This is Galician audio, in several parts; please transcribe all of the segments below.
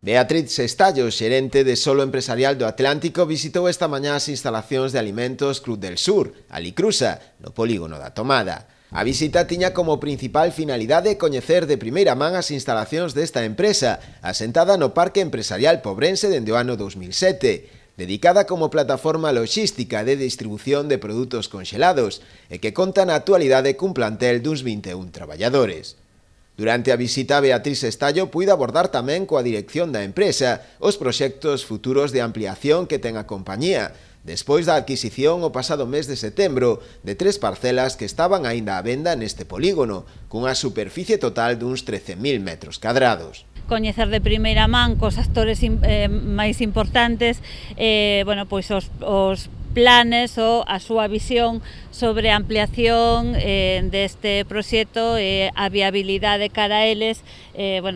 Beatriz Sestallo, xerente de Solo Empresarial do Atlántico, visitou esta mañá as instalacións de Alimentos Cruz del Sur, Alicruza, no polígono da Tomada. A visita tiña como principal finalidade coñecer de primeira man as instalacións desta empresa, asentada no Parque Empresarial Pobrense dende o ano 2007, dedicada como plataforma loxística de distribución de produtos conxelados e que conta na actualidade cun plantel duns 21 traballadores. Durante a visita, Beatriz Sestallo puido abordar tamén coa dirección da empresa os proxectos futuros de ampliación que ten a compañía, despois da adquisición o pasado mes de setembro de 3 parcelas que estaban aínda á venda neste polígono, cunha superficie total duns 13.000 metros cadrados. Coñecer de primeira man cos actores máis importantes, pois os planes ou a súa visión sobre a ampliación deste proxecto e a viabilidade cara a eles,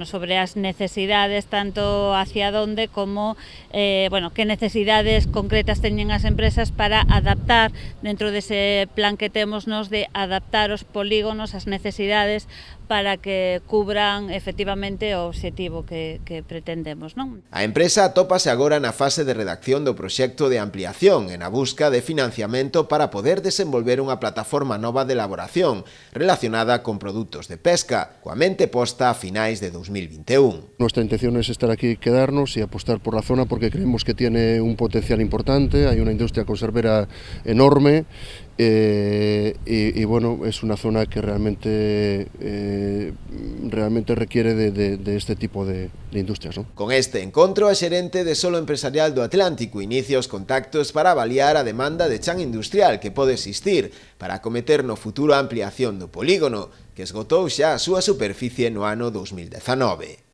sobre as necesidades tanto hacia onde como que necesidades concretas teñen as empresas para adaptar dentro dese plan que temos nos de adaptar os polígonos ás necesidades para que cubran efectivamente o obxectivo que pretendemos, non? A empresa atópase agora na fase de redacción do proxecto de ampliación e na busca de financiamento para poder desenvolver unha plataforma nova de elaboración relacionada con produtos de pesca, coa mente posta a finais de 2021. Nuestra intención es estar aquí, quedarnos y apostar por la zona porque creemos que tiene un potencial importante, hay una industria conservera enorme es una zona que realmente requiere de este tipo de industrias, ¿no? Con este encontro, a xerente de Solo Empresarial do Atlántico inicia os contactos para avaliar a demanda de chan industrial que pode existir para acometer no futuro a ampliación do polígono, que esgotou xa a súa superficie no ano 2019.